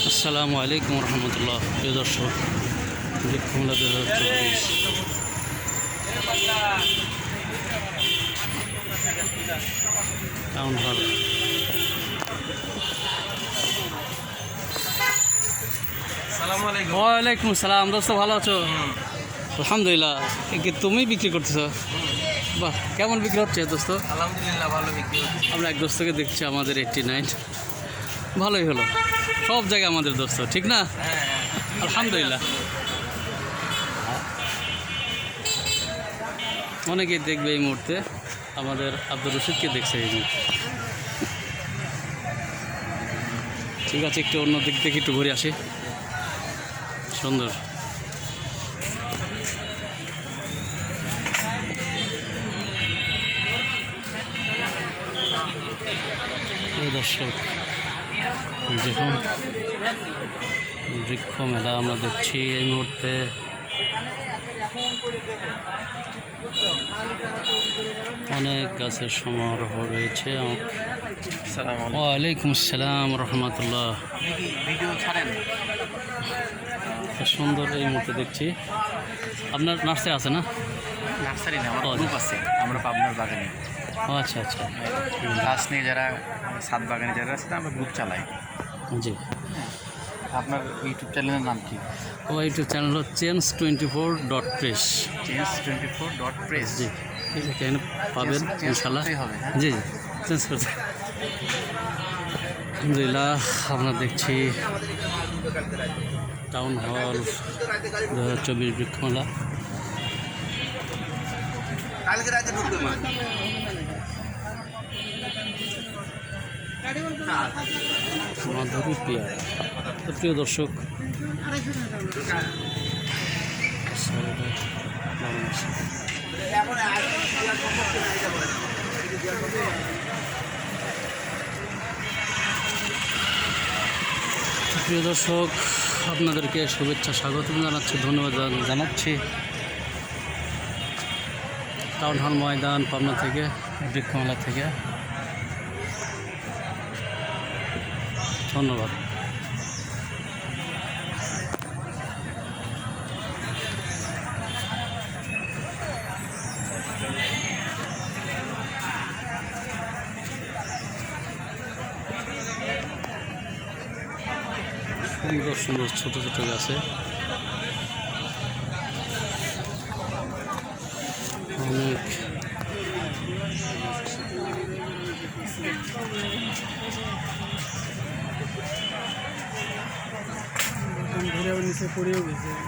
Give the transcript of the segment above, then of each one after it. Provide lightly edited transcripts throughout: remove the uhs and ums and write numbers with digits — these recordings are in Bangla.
আসসালামু আলাইকুম রহমতুল্লাহ। প্রিয় দর্শক, বৃক্ষমেলা 2024 টাউন হল। ওয়ালাইকুম আসসালাম। দোস্ত ভালো আছো? আলহামদুলিল্লাহ। কি তুমি বিক্রি করতেছো? বাহ, কেমন বিক্রি হচ্ছে দোস্ত? আলহামদুলিল্লাহ ভালো বিক্রি হচ্ছে। আমরা এক দোস্তকে দেখছি আমাদের 89, ভালোই হলো। সব জায়গায় আমাদের দোস্ত, ঠিক না? আলহামদুলিল্লাহ। অনেকেই দেখবে এই মুহূর্তে, আমাদের আব্দুর রশিদকে দেখছে এই মুহূর্তে। ঠিক আছে, একটু অন্য দিক থেকে একটু ঘুরে আসি। সুন্দর। দর্শক, দেখুন বৃক্ষ মেলা আমরা দেখছি এই মুহূর্তে। অনেক গাছের সমারোহ রয়েছে। ওয়ালাইকুম আসসালাম রহমতুল্লাহ। সুন্দর এই মুহূর্তে দেখছি। আপনার নার্সারি আছে না? নার্সারি না, আমার গ্রুপ আছে। আমরা পাবনার বাগানে। ও আচ্ছা আচ্ছা। গাছ নিয়ে যারা সাত বাগানে যারা আছে আমরা গ্রুপ চালাই। জি। আপনার ইউটিউব চ্যানেলের নাম কি? ও ইউটিউব চ্যানেল হলো change24.press। change24.press। জি, ঠিক আছে, এখানে পাবেন ইনশাল্লাহ। হবে। জি জি, চেঞ্জ করতে। আলহামদুলিল্লাহ, আমরা দেখছি টাউন হল 2024 বৃক্ষমেলা। মাধুরী পেয়ারা। তো প্রিয় দর্শক, প্রিয় দর্শক, আপনাদেরকে শুভেচ্ছা স্বাগতম জানাচ্ছি, ধন্যবাদ জানাচ্ছি। টাউন হল ময়দান, পাবনা থেকে, বৃক্ষমেলা থেকে। ধন্যবাদ। সুন্দর সুন্দর ছোট ছোট গাছে অনেক।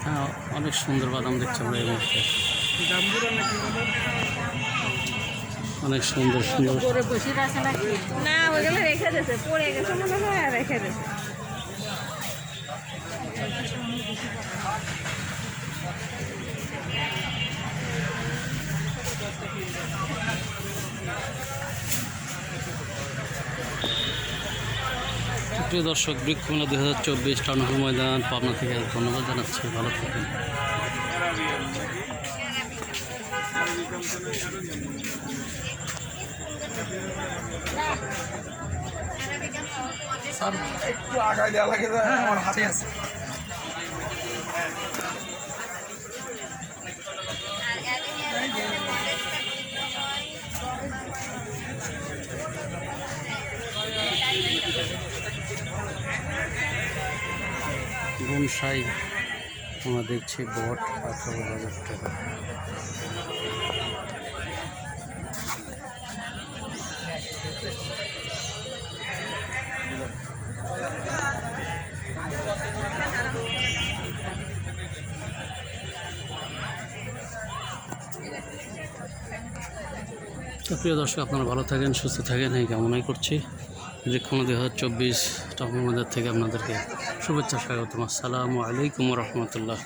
হ্যাঁ, অনেক সুন্দর বাদাম দেখছি আমরা এই মুহূর্তে। অনেক সুন্দর সুন্দর। না, ওইগুলো রেখে দিয়েছে, পড়ে গেছে মনে হয়, রেখে দিয়েছে। প্রিয় দর্শক, বৃক্ষমেলা 2024 টাউন হল ময়দান, পাবনা থেকে ধন্যবাদ জানাচ্ছি। ভালো থাকুন। একটু আগায় দেওয়া লাগে, আমার হাতে আছে। বনসাই আমরা দেখছি, বট 18,000 টাকা। তো প্রিয় দর্শক, আপনারা ভালো থাকেন, সুস্থ থাকেন, এই কামনাই করছি। বৃক্ষমেলা 2024 টাউন বাজার থেকে আপনাদেরকে শুভেচ্ছা স্বাগতম। আসসালামু আলাইকুম রহমতুল্লাহ।